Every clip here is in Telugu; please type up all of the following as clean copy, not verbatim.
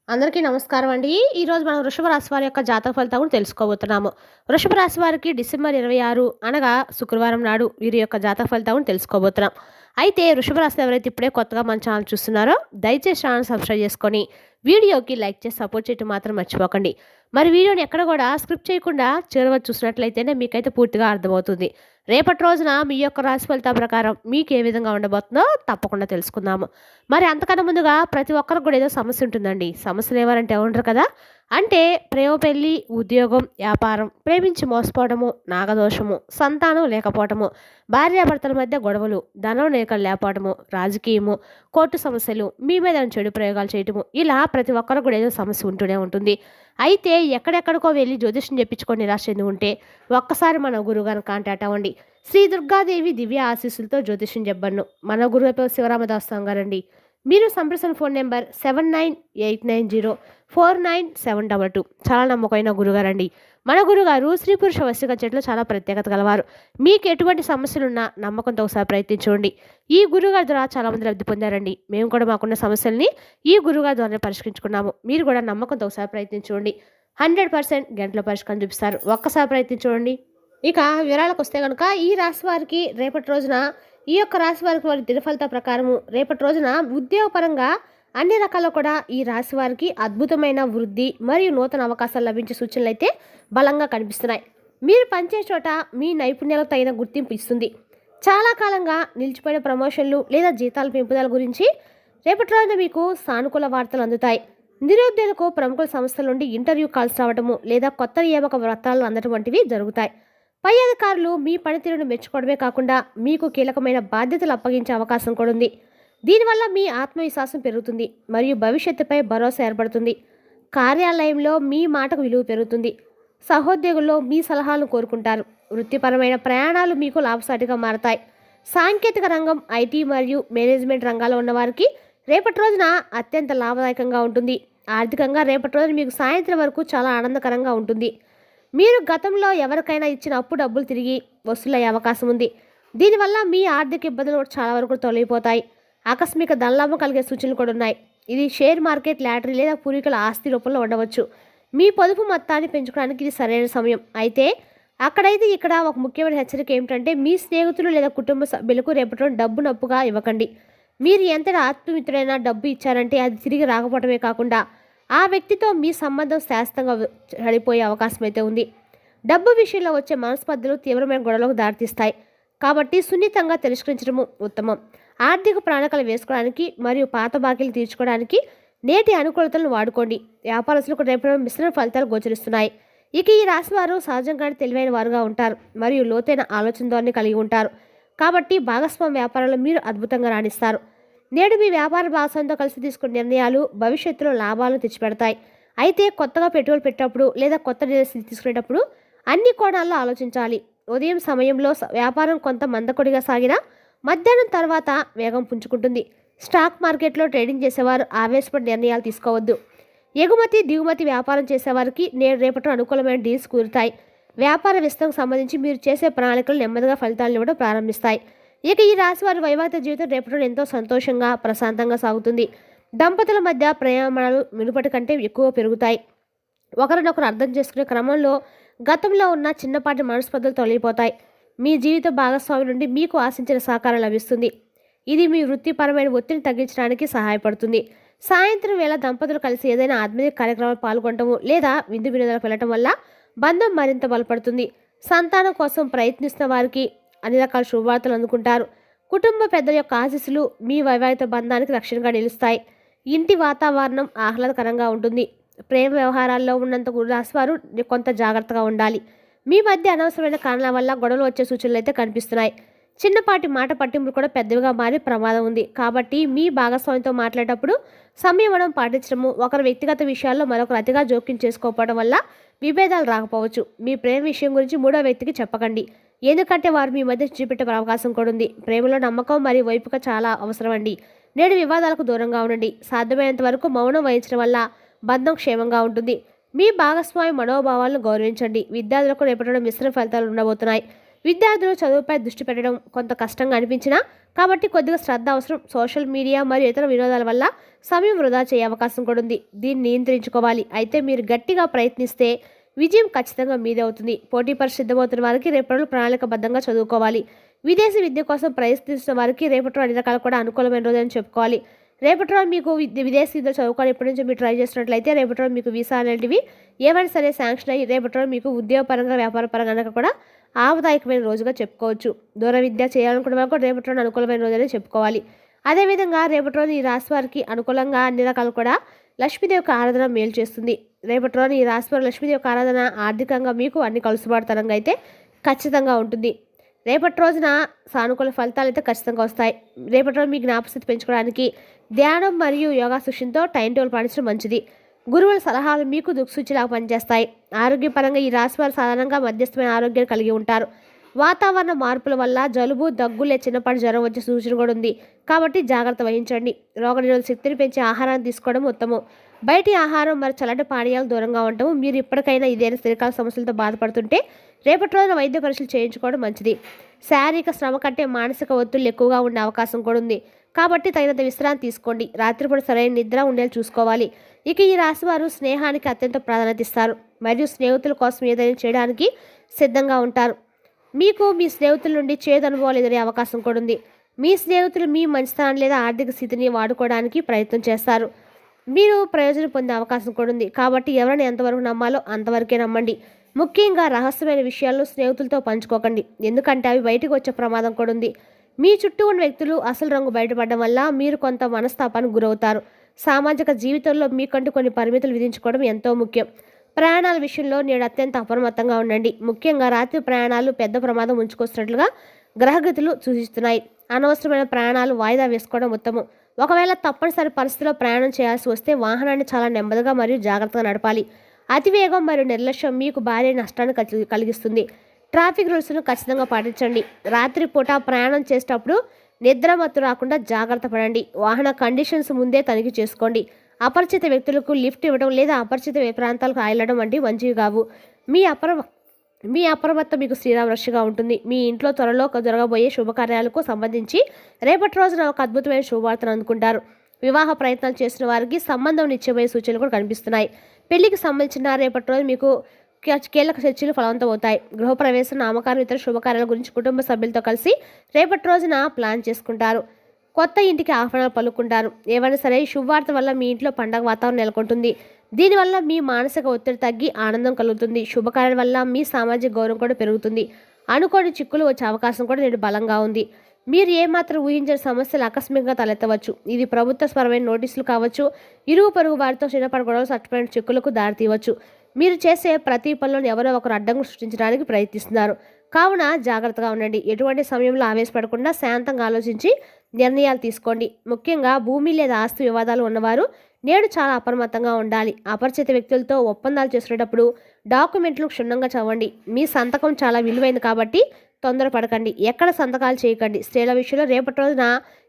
అందరికీ నమస్కారం అండి. ఈరోజు మనం వృషభ రాశి వారి యొక్క జాతక ఫలితాలు కూడా తెలుసుకోబోతున్నాము. వృషభ రాశి వారికి డిసెంబర్ 26 అనగా శుక్రవారం నాడు వీరి యొక్క జాతక ఫలితాలను తెలుసుకోబోతున్నాం. అయితే వృషభ రాశిలో ఎవరైతే ఇప్పుడే కొత్తగా మన ఛానల్ చూస్తున్నారో దయచేసి ఛానల్ సబ్స్క్రైబ్ చేసుకొని వీడియోకి లైక్ చేసి సపోర్ట్ చేయడం మాత్రం మర్చిపోకండి. మరి వీడియోని ఎక్కడ కూడా స్క్రిప్ట్ చేయకుండా చివరి చూసినట్లయితేనే మీకైతే పూర్తిగా అర్థమవుతుంది. రేపటి రోజున మీ యొక్క రాశి ఫలితాల ప్రకారం మీకు ఏ విధంగా ఉండబోతుందో తప్పకుండా తెలుసుకుందాము. మరి అంతకన్నా ముందుగా ప్రతి ఒక్కరికి కూడా ఏదో సమస్య ఉంటుందండి. సమస్యలు ఎవరంటే ఉండరు కదా. అంటే ప్రేమ, పెళ్లి, ఉద్యోగం, వ్యాపారం, ప్రేమించి మోసపోవడము, నాగదోషము, సంతానం లేకపోవటము, భార్యాభర్తల మధ్య గొడవలు, ధనం లేకపోవడము, రాజకీయము, కోర్టు సమస్యలు, మీ మీద చెడు ప్రయోగాలు చేయటము, ఇలా ప్రతి ఒక్కరికి కూడా ఏదో సమస్య ఉంటూనే ఉంటుంది. అయితే ఎక్కడెక్కడికో వెళ్ళి జ్యోతిష్యం చెప్పించుకొని నిరాశ చెంది ఉంటే ఒక్కసారి మన గురువుగారిని కాంటాక్ట్ అవ్వండి. శ్రీ దుర్గాదేవి దివ్య ఆశీస్సులతో జ్యోతిష్యం చెప్పబడను. మన గురువు శివరామదాస్ గారండి. మీరు సంప్రసన ఫోన్ నెంబర్ 7989049722. చాలా నమ్మకమైన గురుగారండి. మన గురుగారు స్త్రీ పురుష వశీకరణ చెట్లు చాలా ప్రత్యేకత గలవారు. మీకు ఎటువంటి సమస్యలున్నా నమ్మకంతో ఒకసారి ప్రయత్నించండి. ఈ గురుగారి ద్వారా చాలా మంది లబ్ధి పొందారండి. మేము కూడా మాకున్న సమస్యల్ని ఈ గురుగారి ద్వారా పరిష్కరించుకున్నాము. మీరు కూడా నమ్మకంతో ఒకసారి ప్రయత్నించండి. 100% గంటల పరిష్కారం చూపిస్తారు. ఒక్కసారి ప్రయత్నించండి. ఇక వివరాలకు వస్తే కనుక ఈ రాశి వారికి రేపటి రోజున ఈ యొక్క రాశి వారికి వారి దినఫలిత ప్రకారము రేపటి రోజున ఉద్యోగపరంగా అన్ని రకాల్లో కూడా ఈ రాశి వారికి అద్భుతమైన వృద్ధి మరియు నూతన అవకాశాలు లభించే సూచనలు అయితే బలంగా కనిపిస్తున్నాయి. మీరు పనిచేసే చోట మీ నైపుణ్యాలకు తగిన గుర్తింపు ఇస్తుంది. చాలా కాలంగా నిలిచిపోయిన ప్రమోషన్లు లేదా జీతాల పెంపుదల గురించి రేపటి రోజున మీకు సానుకూల వార్తలు అందుతాయి. నిరుద్యోగులకు ప్రముఖుల సంస్థల నుండి ఇంటర్వ్యూ కాల్స్ రావడము లేదా కొత్త నియామక వ్రతాలు అందడం వంటివి జరుగుతాయి. పై అధికారులు మీ పనితీరును మెచ్చుకోవడమే కాకుండా మీకు కీలకమైన బాధ్యతలు అప్పగించే అవకాశం కూడా ఉంది. దీనివల్ల మీ ఆత్మవిశ్వాసం పెరుగుతుంది మరియు భవిష్యత్తుపై భరోసా ఏర్పడుతుంది. కార్యాలయంలో మీ మాటకు విలువ పెరుగుతుంది. సహోద్యోగుల్లో మీ సలహాలను కోరుకుంటారు. వృత్తిపరమైన ప్రయాణాలు మీకు లాభసాటిగా మారతాయి. సాంకేతిక రంగం, ఐటీ మరియు మేనేజ్మెంట్ రంగాల్లో ఉన్నవారికి రేపటి రోజున అత్యంత లాభదాయకంగా ఉంటుంది. ఆర్థికంగా రేపటి రోజున మీకు సాయంత్రం వరకు చాలా ఆనందకరంగా ఉంటుంది. మీరు గతంలో ఎవరికైనా ఇచ్చిన అప్పు డబ్బులు తిరిగి వసూలయ్యే అవకాశం ఉంది. దీనివల్ల మీ ఆర్థిక ఇబ్బందులు చాలా వరకు తొలగిపోతాయి. ఆకస్మిక ధనలాభం కలిగే సూచనలు కూడా ఉన్నాయి. ఇది షేర్ మార్కెట్, లాటరీ లేదా పూర్వీకుల ఆస్తి రూపంలో ఉండవచ్చు. మీ పొదుపు మొత్తాన్ని పెంచుకోవడానికి ఇది సరైన సమయం. అయితే అక్కడైతే ఇక్కడ ఒక ముఖ్యమైన హెచ్చరిక ఏమిటంటే మీ స్నేహితులు లేదా కుటుంబ సభ్యులకు రేపటి డబ్బును అప్పుగా ఇవ్వకండి. మీరు ఎంతటి ఆత్మమిత్రుడైనా డబ్బు ఇచ్చారంటే అది తిరిగి రాకపోవడమే కాకుండా ఆ వ్యక్తితో మీ సంబంధం శాశ్వతంగా చెడిపోయే అవకాశం అయితే ఉంది. డబ్బు విషయంలో వచ్చే మనస్పర్ధలు తీవ్రమైన గొడవలకు దారితీస్తాయి. కాబట్టి సున్నితంగా తిరస్కరించడము ఉత్తమం. ఆర్థిక ప్రణాళికలు వేసుకోవడానికి మరియు పాత బాకీలు తీర్చుకోవడానికి నేటి అనుకూలతలను వాడుకోండి. వ్యాపారస్తులకు రేపు మిశ్రమ ఫలితాలు గోచరిస్తున్నాయి. ఇక ఈ రాశి వారు సహజంగానే తెలివైన వారుగా ఉంటారు మరియు లోతైన ఆలోచన ధోరణి కలిగి ఉంటారు. కాబట్టి భాగస్వామ్య వ్యాపారంలో మీరు అద్భుతంగా రాణిస్తారు. నేడు మీ వ్యాపార భాగస్వామితో కలిసి తీసుకునే నిర్ణయాలు భవిష్యత్తులో లాభాలను తెచ్చిపెడతాయి. అయితే కొత్తగా పెట్టుబడులు పెట్టేటప్పుడు లేదా కొత్త నిర్ణయం తీసుకునేటప్పుడు అన్ని కోణాల్లో ఆలోచించాలి. ఉదయం సమయంలో వ్యాపారం కొంత మందకొడిగా సాగినా మధ్యాహ్నం తర్వాత వేగం పుంజుకుంటుంది. స్టాక్ మార్కెట్లో ట్రేడింగ్ చేసేవారు ఆవేశపడి నిర్ణయాలు తీసుకోవద్దు. ఎగుమతి దిగుమతి వ్యాపారం చేసేవారికి నేడు రేపటి అనుకూలమైన డీల్స్ కుదురుతాయి. వ్యాపార విస్తరణకు సంబంధించి మీరు చేసే ప్రణాళికలు నెమ్మదిగా ఫలితాలు ఇవ్వడం ప్రారంభిస్తాయి. ఇక ఈ రాశి వారి వైవాహిక జీవితం రేపటి ఎంతో సంతోషంగా ప్రశాంతంగా సాగుతుంది. దంపతుల మధ్య ప్రయాణాలు మునుపటి కంటే ఎక్కువ పెరుగుతాయి. ఒకరినొకరు అర్థం చేసుకునే క్రమంలో గతంలో ఉన్న చిన్నపాటి మనస్పర్ధలు తొలగిపోతాయి. మీ జీవిత భాగస్వామి నుండి మీకు ఆశించిన సహకారం లభిస్తుంది. ఇది మీ వృత్తిపరమైన ఒత్తిడిని తగ్గించడానికి సహాయపడుతుంది. సాయంత్రం వేళ దంపతులు కలిసి ఏదైనా ఆత్మీయ కార్యక్రమాలు పాల్గొనటము లేదా విందు వినోదాలకు వెళ్ళటం వల్ల బంధం మరింత బలపడుతుంది. సంతానం కోసం ప్రయత్నిస్తున్న వారికి అన్ని రకాల శుభవార్తలు అందుకుంటారు. కుటుంబ పెద్దల యొక్క ఆశీస్సులు మీ వైవాహిక బంధానికి రక్షణగా నిలుస్తాయి. ఇంటి వాతావరణం ఆహ్లాదకరంగా ఉంటుంది. ప్రేమ వ్యవహారాల్లో ఉన్నంత రాశివారు కొంత జాగ్రత్తగా ఉండాలి. మీ మధ్య అనవసరమైన కారణాల వల్ల గొడవలు వచ్చే సూచనలు అయితే కనిపిస్తున్నాయి. చిన్నపాటి మాట పట్టింపులు కూడా పెద్దవిగా మారే ప్రమాదం ఉంది. కాబట్టి మీ భాగస్వామితో మాట్లాడేటప్పుడు సంయమనం పాటించడము, ఒకరి వ్యక్తిగత విషయాల్లో మరొకరు అతిగా జోక్యం చేసుకోకపోవడం వల్ల విభేదాలు రాకపోవచ్చు. మీ ప్రేమ విషయం గురించి మూడో వ్యక్తికి చెప్పకండి. ఎందుకంటే వారు మీ మధ్య చూపెట్టే అవకాశం కూడా ఉంది. ప్రేమలో నమ్మకం మరియు వైపుక చాలా అవసరం అండి. నేడు వివాదాలకు దూరంగా ఉండండి. సాధ్యమైనంత వరకు మౌనం వహించడం వల్ల బంధం క్షేమంగా ఉంటుంది. మీ భాగస్వామి మనోభావాలను గౌరవించండి. విద్యార్థులకు రేపటి మిశ్రమ ఫలితాలు ఉండబోతున్నాయి. విద్యార్థులు చదువుపై దృష్టి పెట్టడం కొంత కష్టంగా అనిపించినా కాబట్టి కొద్దిగా శ్రద్ధ అవసరం. సోషల్ మీడియా మరియు ఇతర వినోదాల వల్ల సమయం వృధా చేసే అవకాశం కూడా ఉంది. దీన్ని నియంత్రించుకోవాలి. అయితే మీరు గట్టిగా ప్రయత్నిస్తే విజయం ఖచ్చితంగా మీదే అవుతుంది. పోటీ పరీక్ష సిద్ధమవుతున్న వారికి రేపటి ప్రణాళికబద్ధంగా చదువుకోవాలి. విదేశీ విద్య కోసం ప్రయత్నిస్తున్న వారికి రేపటి అన్ని రకాలు కూడా అనుకూలమైన రోజు అని చెప్పుకోవాలి. రేపటి రోజు మీకు విదేశీ విద్యలు చదువుకోవాలి ఎప్పటి నుంచో మీరు ట్రై చేస్తున్నట్లయితే రేపటి రోజు మీకు వీసా అనేటివి ఏమైనా సరే శాంక్షన్ అయ్యి రేపటి రోజు మీకు ఉద్యోగపరంగా వ్యాపారపరంగా కూడా ఆదాయకమైన రోజుగా చెప్పుకోవచ్చు. దూర విద్య చేయాలనుకునే వారు కూడా రేపటి రోజు అనుకూలమైన రోజు అని చెప్పుకోవాలి. అదేవిధంగా రేపటి రోజు ఈ రాశి వారికి అనుకూలంగా అన్ని రకాలు కూడా లక్ష్మీదేవి యొక్క ఆరాధన మేలు చేస్తుంది. రేపటి రోజు ఈ రాశి వారి లక్ష్మీదేవి యొక్క ఆరాధన ఆర్థికంగా మీకు అన్ని కలుసుబాటుతనంగా అయితే ఖచ్చితంగా ఉంటుంది. రేపటి రోజున సానుకూల ఫలితాలు అయితే ఖచ్చితంగా వస్తాయి. రేపటి రోజు మీ జ్ఞాపకశక్తి పెంచుకోవడానికి ధ్యానం మరియు యోగా శిక్షణతో టైం టేబుల్ పాటించడం మంచిది. గురువుల సలహాలు మీకు దిక్సూచిలాగా పనిచేస్తాయి. ఆరోగ్యపరంగా ఈ రాశి వారు సాధారణంగా మధ్యస్థమైన ఆరోగ్యాన్ని కలిగి ఉంటారు. వాతావరణ మార్పుల వల్ల జలుబు, దగ్గులే చిన్నపాటి జ్వరం వచ్చే సూచన కూడా ఉంది. కాబట్టి జాగ్రత్త వహించండి. రోగనిరోధక శక్తిని పెంచే ఆహారాన్ని తీసుకోవడం ఉత్తమం. బయటి ఆహారం మరి చల్లటి పానీయాలు దూరంగా ఉండటం. మీరు ఇప్పటికైనా ఇదేనా స్థిరకాల సమస్యలతో బాధపడుతుంటే రేపటి రోజున వైద్య పరీక్షలు చేయించుకోవడం మంచిది. శారీరక శ్రమ కంటే మానసిక ఒత్తిళ్లు ఎక్కువగా ఉండే అవకాశం కూడా ఉంది. కాబట్టి తగినంత విశ్రాంతి తీసుకోండి. రాత్రిపూట సరైన నిద్ర ఉండేలా చూసుకోవాలి. ఇక ఈ రాశి వారు స్నేహానికి అత్యంత ప్రాధాన్యత ఇస్తారు మరియు స్నేహితుల కోసం ఏదైనా చేయడానికి సిద్ధంగా ఉంటారు. మీకు మీ స్నేహితుల నుండి చేదు అనుభవాలు ఎదురే అవకాశం కూడా ఉంది. మీ స్నేహితులు మీ మంచితనం లేదా ఆర్థిక స్థితిని వాడుకోవడానికి ప్రయత్నం చేస్తారు. మీరు ప్రయోజనం పొందే అవకాశం కూడా ఉంది. కాబట్టి ఎవరైనా ఎంతవరకు నమ్మాలో అంతవరకే నమ్మండి. ముఖ్యంగా రహస్యమైన విషయాలను స్నేహితులతో పంచుకోకండి, ఎందుకంటే అవి బయటకు వచ్చే ప్రమాదం కూడా ఉంది. మీ చుట్టూ ఉన్న వ్యక్తులు అసలు రంగు బయటపడడం వల్ల మీరు కొంత మనస్తాపానికి గురవుతారు. సామాజిక జీవితంలో మీకంటూ కొన్ని పరిమితులు విధించుకోవడం ఎంతో ముఖ్యం. ప్రయాణాల విషయంలో నేడు అత్యంత అప్రమత్తంగా ఉండండి. ముఖ్యంగా రాత్రి ప్రయాణాలు పెద్ద ప్రమాదం ఉంచుకొస్తున్నట్లుగా గ్రహగతులు సూచిస్తున్నాయి. అనవసరమైన ప్రయాణాలు వాయిదా వేసుకోవడం ఉత్తమం. ఒకవేళ తప్పనిసరి పరిస్థితిలో ప్రయాణం చేయాల్సి వస్తే వాహనాన్ని చాలా నెమ్మదిగా మరియు జాగ్రత్తగా నడపాలి. అతివేగం మరియు నిర్లక్ష్యం మీకు భారీ నష్టాన్ని కలిగిస్తుంది. ట్రాఫిక్ రూల్స్ను ఖచ్చితంగా పాటించండి. రాత్రిపూట ప్రయాణం చేసేటప్పుడు నిద్రమత్తు రాకుండా జాగ్రత్త పడండి. వాహన కండిషన్స్ ముందే తనిఖీ చేసుకోండి. అపరిచిత వ్యక్తులకు లిఫ్ట్ ఇవ్వడం లేదా అపరిచిత ప్రాంతాలకు వెళ్ళడం వంటివి మంచివి కావు. మీ అప్రమత్తం మీకు శ్రీరామ రక్షగా ఉంటుంది. మీ ఇంట్లో త్వరలో జరగబోయే శుభకార్యాలకు సంబంధించి రేపటి రోజున ఒక అద్భుతమైన శుభవార్తను అందుకుంటారు. వివాహ ప్రయత్నాలు చేసిన వారికి సంబంధం నిశ్చయమయ్యే సూచనలు కూడా కనిపిస్తున్నాయి. పెళ్లికి సంబంధించిన రేపటి రోజు మీకు కీలక చర్చలు ఫలవంతం అవుతాయి. గృహప్రవేశం, నామకరణం, ఇతర శుభకార్యాల గురించి కుటుంబ సభ్యులతో కలిసి రేపటి రోజున ప్లాన్ చేసుకుంటారు. కొత్త ఇంటికి ఆహ్వానాలు పలుకుంటారు. ఏవైనా సరే శుభవార్త వల్ల మీ ఇంట్లో పండగ వాతావరణం నెలకొంటుంది. దీనివల్ల మీ మానసిక ఒత్తిడి తగ్గి ఆనందం కలుగుతుంది. శుభకార్యాల వల్ల మీ సామాజిక గౌరవం కూడా పెరుగుతుంది. అనుకోని చిక్కులు వచ్చే అవకాశం కూడా నేడు బలంగా ఉంది. మీరు ఏమాత్రం ఊహించిన సమస్యలు ఆకస్మికంగా తలెత్తవచ్చు. ఇది ప్రభుత్వపరమైన నోటీసులు కావచ్చు, ఇరుగు పొరుగు వారితో చిన్నపాటి గొడవలు, చట్టపరమైన చిక్కులకు దారితీయవచ్చు. మీరు చేసే ప్రతి పనులను ఎవరో ఒకరు అడ్డంకులు సృష్టించడానికి ప్రయత్నిస్తున్నారు. కావున జాగ్రత్తగా ఉండండి. ఎటువంటి సమయంలో ఆవేశపడకుండా శాంతంగా ఆలోచించి నిర్ణయాలు తీసుకోండి. ముఖ్యంగా భూమి లేదా ఆస్తి వివాదాలు ఉన్నవారు నేడు చాలా అప్రమత్తంగా ఉండాలి. అపరిచిత వ్యక్తులతో ఒప్పందాలు చేసుకునేటప్పుడు డాక్యుమెంట్లు క్షుణ్ణంగా చదవండి. మీ సంతకం చాలా విలువైంది కాబట్టి తొందరపడకండి. ఎక్కడ సంతకాలు చేయకండి. స్త్రీల విషయంలో రేపటి రోజున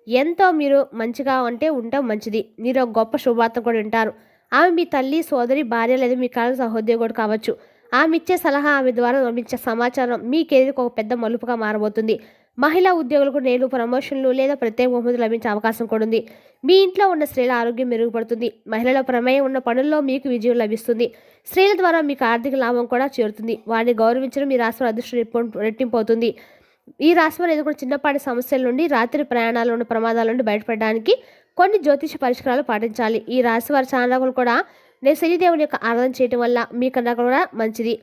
ఎంతో మీరు మంచిగా ఉండటం మంచిది. మీరు ఒక గొప్ప శుభవార్త కూడా వింటారు. ఆమె మీ తల్లి, సోదరి, భార్య లేదా మీ కాలం సహోద్యోగుడు కావచ్చు. ఆమె ఇచ్చే సలహా, ఆమె ద్వారా లభించే సమాచారం మీ కెరీర్కి ఒక పెద్ద మలుపుగా మారబోతుంది. మహిళా ఉద్యోగులకు నేడు ప్రమోషన్లు లేదా ప్రత్యేక బహుమతులు లభించే అవకాశం కూడా ఉంది. మీ ఇంట్లో ఉన్న స్త్రీల ఆరోగ్యం మెరుగుపడుతుంది. మహిళల ప్రమేయం ఉన్న పనుల్లో మీకు విజయం లభిస్తుంది. స్త్రీల ద్వారా మీకు ఆర్థిక లాభం కూడా చేరుతుంది. వారిని గౌరవించడం మీ రాశివారి అదృష్టం రెట్టింపు అవుతుంది. ఈ రాశివారు ఎదుర్కొన్న చిన్నపాటి సమస్యల నుండి, రాత్రి ప్రయాణాల నుండి, ప్రమాదాల నుండి బయటపడడానికి కొన్ని జ్యోతిష పరిష్కారాలు పాటించాలి. ఈ రాశివారి చాలాకులు కూడా శనిదేవుని యొక్క ఆరాధన చేయడం వల్ల మీకన్నా కూడా మంచిది.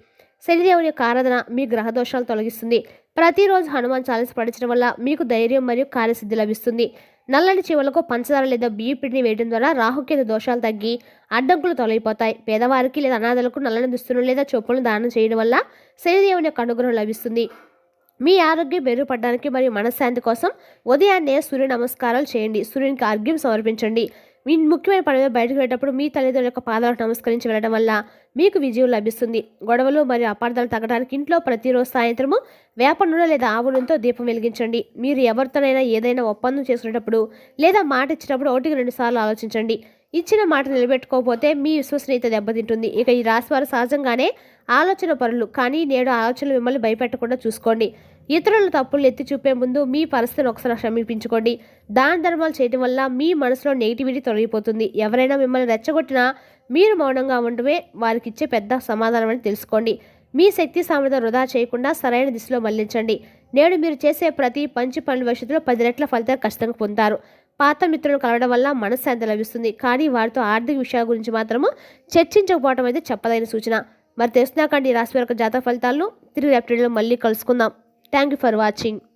శనిదేవుని యొక్క ఆరాధన మీ గ్రహ దోషాలు తొలగిస్తుంది. ప్రతిరోజు హనుమాన్ చాలీస పఠించడం వల్ల మీకు ధైర్యం మరియు కార్యసిద్ధి లభిస్తుంది. నల్లని చీమలకు పంచదార లేదా బియ్య పిండిని వేయడం ద్వారా రాహుకేతు దోషాలు తగ్గి అడ్డంకులు తొలగిపోతాయి. పేదవారికి లేదా అనాథలకు నల్లని దుస్తులు లేదా చెప్పులను దానం చేయడం వల్ల శనిదేవుని యొక్క అనుగ్రహం లభిస్తుంది. మీ ఆరోగ్యం మెరుగుపడడానికి మరియు మనశ్శాంతి కోసం ఉదయాన్నే సూర్య నమస్కారాలు చేయండి. సూర్యునికి అర్ఘ్యం సమర్పించండి. మీ ముఖ్యమైన పని మీద బయటకు వెళ్ళేటప్పుడు మీ తల్లిదండ్రుల యొక్క పాదాలకు నమస్కరించి వెళ్ళడం వల్ల మీకు విజయం లభిస్తుంది. గొడవలు మరియు అపార్థాలు తగ్గడానికి ఇంట్లో ప్రతిరోజు సాయంత్రము వేప నూనె లేదా ఆవు నూనెతో దీపం వెలిగించండి. మీరు ఎవరితోనైనా ఏదైనా ఒప్పందం చేసుకునేటప్పుడు లేదా మాట ఇచ్చినప్పుడు 1-2 సార్లు ఆలోచించండి. ఇచ్చిన మాట నిలబెట్టుకోకపోతే మీ విశ్వసనీయత దెబ్బతింటుంది. ఇక ఈ రాశివారు సహజంగానే ఆలోచన పరులు, కానీ నేడు ఆలోచనలు మిమ్మల్ని భయపెట్టకుండా చూసుకోండి. ఇతరుల తప్పులు ఎత్తి చూపే ముందు మీ పరిస్థితిని ఒకసారి సమీపించుకోండి. దాన ధర్మాలు చేయడం వల్ల మీ మనసులో నెగిటివిటీ తొలగిపోతుంది. ఎవరైనా మిమ్మల్ని రెచ్చగొట్టినా మీరు మౌనంగా ఉండటమే వారికి ఇచ్చే పెద్ద సమాధానం అని తెలుసుకోండి. మీ శక్తి సామర్థ్యం వృధా చేయకుండా సరైన దిశలో మళ్లించండి. నేడు మీరు చేసే ప్రతి మంచి పనుల భవిష్యత్తులో 10 రెట్ల ఫలితాలు ఖచ్చితంగా పొందుతారు. పాత మిత్రులను కలవడం వల్ల మనశ్శాంతి లభిస్తుంది. కానీ వారితో ఆర్థిక విషయాల గురించి మాత్రము చర్చించకపోవడం అయితే చెప్పదైన సూచన. మరి తెలుసుకున్నాకండి రాశి వారి జాతక ఫలితాలను తిరిగి రేపటి వీడియోలో మళ్ళీ కలుసుకుందాం. Thank you for watching.